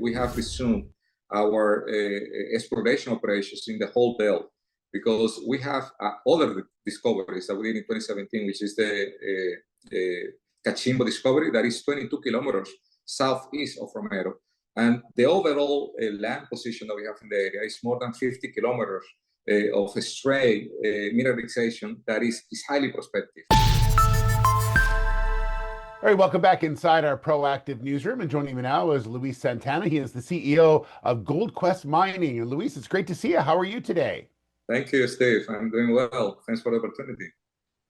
we have resumed our exploration operations in the whole belt because we have other discoveries that we did in 2017, which is the Cachimbo discovery that is 22 kilometers southeast of Romero. And the overall land position that we have in the area is more than 50 kilometers of straight mineralization that is highly prospective. All right, welcome back inside our proactive newsroom. And joining me now is Luis Santana. He is the CEO of GoldQuest Mining. And Luis, it's great to see you. How are you today? Thank you, Steve. I'm doing well. Thanks for the opportunity.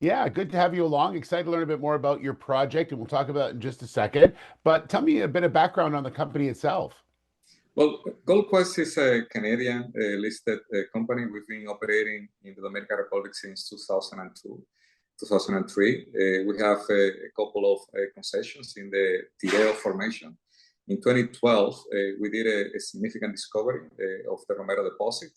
Yeah, good to have you along. Excited to learn a bit more about your project, and we'll talk about it in just a second. But tell me a bit of background on the company itself. Well, GoldQuest is a Canadian listed company. We've been operating in the Dominican Republic since 2002. 2003. We have a couple of concessions in the Tireo formation. In 2012, we did a significant discovery of the Romero deposit,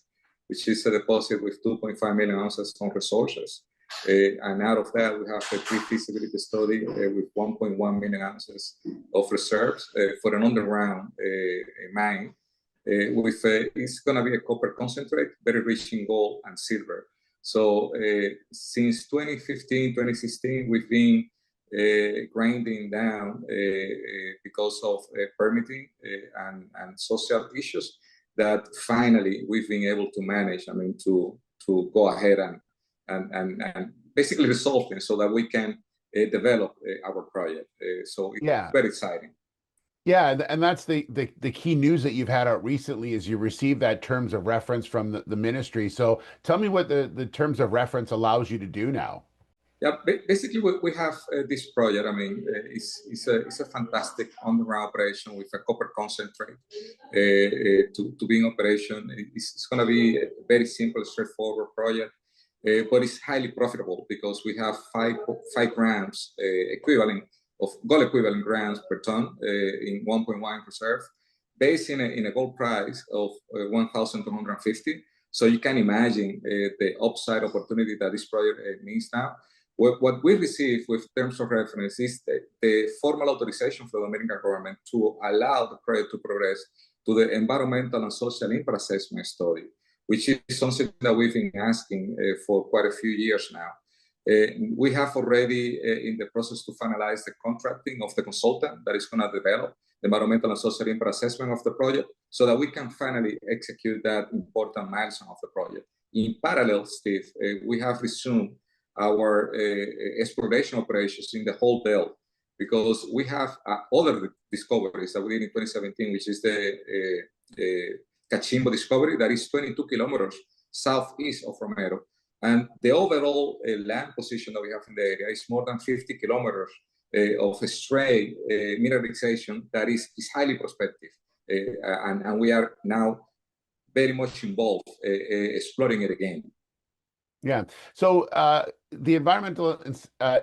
which is a deposit with 2.5 million ounces of resources. And out of that, we have a pre-feasibility study with 1.1 million ounces of reserves for an underground mine. It's going to be a copper concentrate, very rich in gold and silver. So since 2015, 2016, we've been grinding down because of permitting and social issues that finally we've been able to manage, to go ahead and basically resolve them so that we can develop our project. So it's very exciting. Yeah, and that's the key news that you've had out recently is you received that terms of reference from the ministry. So tell me what the terms of reference allows you to do now. Yeah, basically we have this project. It's a fantastic underground operation with a copper concentrate to be in operation. It's going to be a very simple, straightforward project, but it's highly profitable because we have 5 grams equivalent of gold equivalent grams per ton in 1.1 reserve, based in a gold price of 1,250. So you can imagine the upside opportunity that this project means now. What we received with terms of reference is the formal authorization for the Dominican government to allow the project to progress to the environmental and social impact assessment study, which is something that we've been asking for quite a few years now. We have already in the process to finalize the contracting of the consultant that is going to develop the environmental and social impact assessment of the project so that we can finally execute that important milestone of the project. In parallel, Steve, we have resumed our exploration operations in the whole belt because we have other discoveries that we did in 2017, which is the Cachimbo discovery that is 22 kilometers southeast of Romero. And the overall land position that we have in the area is more than 50 kilometers of straight mineralization that is highly prospective. And we are now very much involved exploring it again. Yeah. So the environmental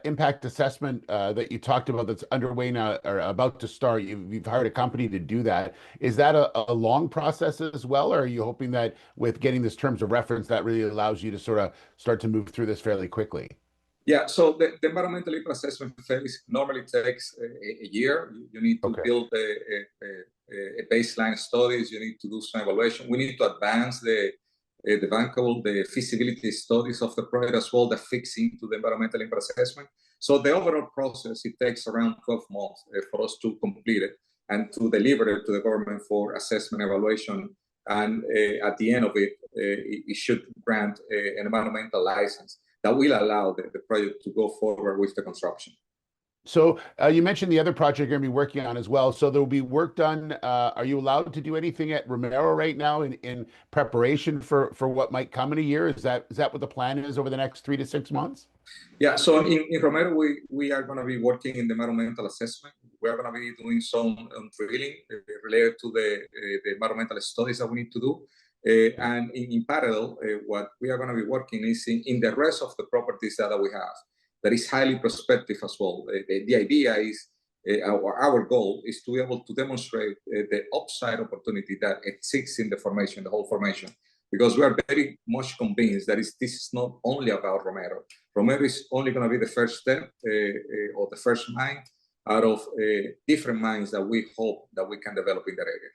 impact assessment that you talked about that's underway now or about to start, you've hired a company to do that. Is that a long process as well? Or are you hoping that with getting this terms of reference, that really allows you to sort of start to move through this fairly quickly? Yeah, so the environmental impact assessment phase normally takes a year. You need to build a baseline studies. You need to do some evaluation. We need to advance the bankable, the feasibility studies of the project as well that fix into the environmental impact assessment. So the overall process, it takes around 12 months for us to complete it and to deliver it to the government for assessment evaluation. And at the end of it, it should grant an environmental license that will allow the project to go forward with the construction. So you mentioned the other project you're going to be working on as well. So there will be work done. Are you allowed to do anything at Romero right now in preparation for what might come in a year? Is that what the plan is over the next 3 to 6 months? Yeah, so in Romero, we are going to be working in the environmental assessment. We are going to be doing some drilling related to the environmental studies that we need to do. And in parallel, what we are going to be working is in the rest of the properties that we have. That is highly prospective as well. The idea is, our goal is to be able to demonstrate the upside opportunity that exists in the formation, the whole formation, because we are very much convinced that this is not only about Romero. Romero is only going to be the first step or the first mine out of different mines that we hope that we can develop in that area.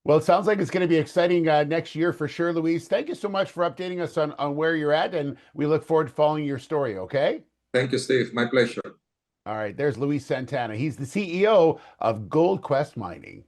Well, it sounds like it's going to be exciting next year for sure, Luis. Thank you so much for updating us on where you're at, and we look forward to following your story, okay? Thank you, Steve. My pleasure. All right, there's Luis Santana. He's the CEO of GoldQuest Mining.